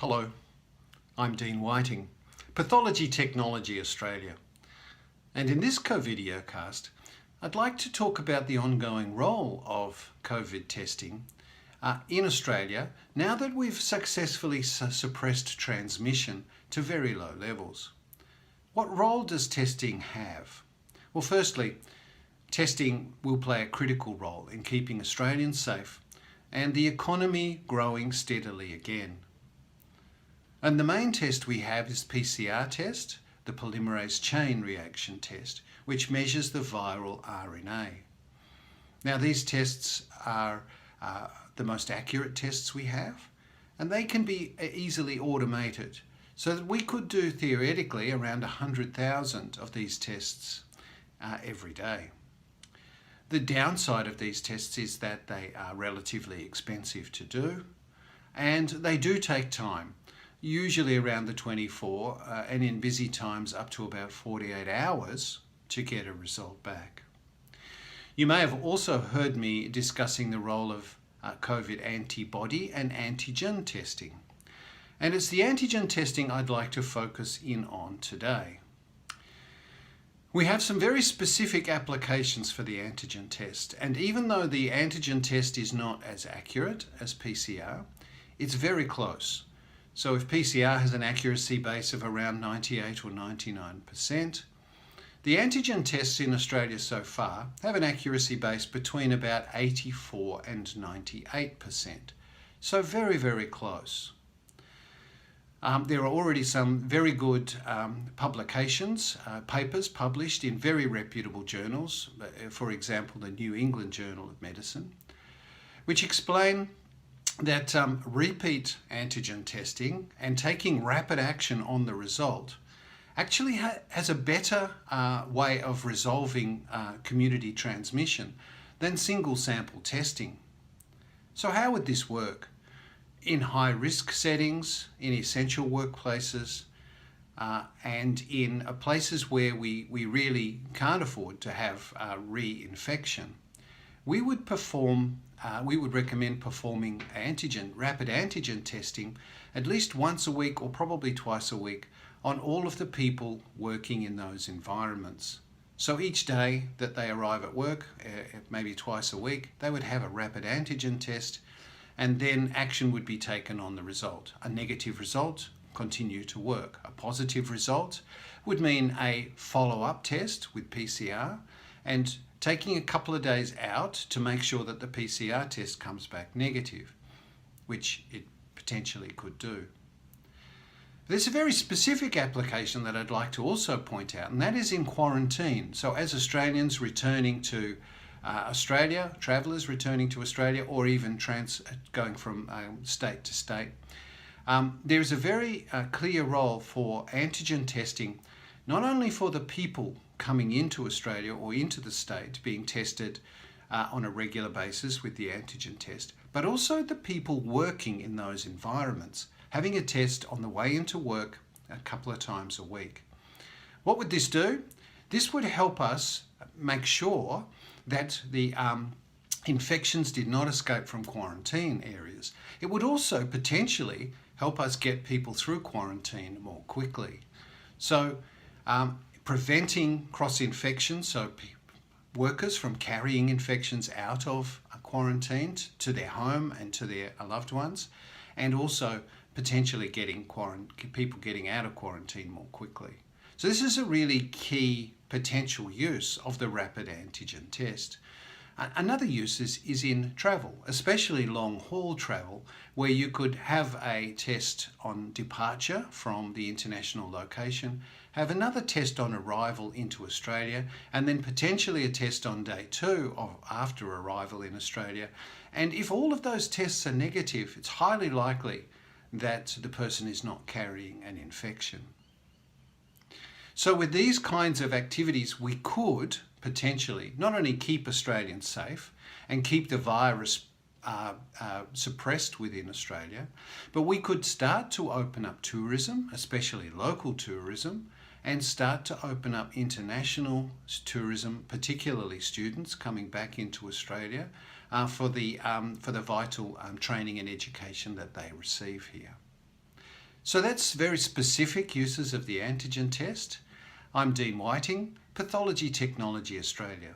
Hello, I'm Dean Whiting, Pathology Technology Australia. And in this COVIDeocast, I'd like to talk about the ongoing role of COVID testing in Australia now that we've successfully suppressed transmission to very low levels. What role does testing have? Well, firstly, testing will play a critical role in keeping Australians safe and the economy growing steadily again. And the main test we have is PCR test, the polymerase chain reaction test, which measures the viral RNA. Now these tests are the most accurate tests we have, and they can be easily automated so that we could do theoretically around 100,000 of these tests every day. The downside of these tests is that they are relatively expensive to do, and they do take time, usually around the 24 and in busy times up to about 48 hours to get a result back. You may have also heard me discussing the role of COVID antibody and antigen testing. And it's the antigen testing I'd like to focus in on today. We have some very specific applications for the antigen test, and even though the antigen test is not as accurate as PCR, it's very close. So if PCR has an accuracy base of around 98 or 99%, the antigen tests in Australia so far have an accuracy base between about 84 and 98%. So very, very close. There are already some very good publications, papers published in very reputable journals, for example, the New England Journal of Medicine, which explain that repeat antigen testing and taking rapid action on the result actually has a better way of resolving community transmission than single sample testing. So how would this work? In high-risk settings, in essential workplaces, and in places where we really can't afford to have reinfection, we would recommend performing rapid antigen testing at least once a week or probably twice a week on all of the people working in those environments. So each day that they arrive at work, maybe twice a week, they would have a rapid antigen test, and then action would be taken on the result. A negative result, continue to work. A positive result would mean a follow-up test with PCR and taking a couple of days out to make sure that the PCR test comes back negative, which it potentially could do. There's a very specific application that I'd like to also point out, and that is in quarantine. So as Australians returning to Australia, travellers returning to Australia, or even going from state to state, there is a very clear role for antigen testing, not only for the people coming into Australia or into the state being tested on a regular basis with the antigen test, but also the people working in those environments, having a test on the way into work a couple of times a week. What would this do? This would help us make sure that the infections did not escape from quarantine areas. It would also potentially help us get people through quarantine more quickly. So preventing cross-infection, so workers from carrying infections out of quarantine to their home and to their loved ones, and also potentially getting people getting out of quarantine more quickly. So this is a really key potential use of the rapid antigen test. Another use is in travel, especially long-haul travel, where you could have a test on departure from the international location, have another test on arrival into Australia, and then potentially a test on day 2 after arrival in Australia. And if all of those tests are negative, it's highly likely that the person is not carrying an infection. So with these kinds of activities, we could potentially not only keep Australians safe and keep the virus suppressed within Australia, but we could start to open up tourism, especially local tourism, and start to open up international tourism, particularly students coming back into Australia for the vital training and education that they receive here. So that's very specific uses of the antigen test. I'm Dean Whiting, Pathology Technology Australia.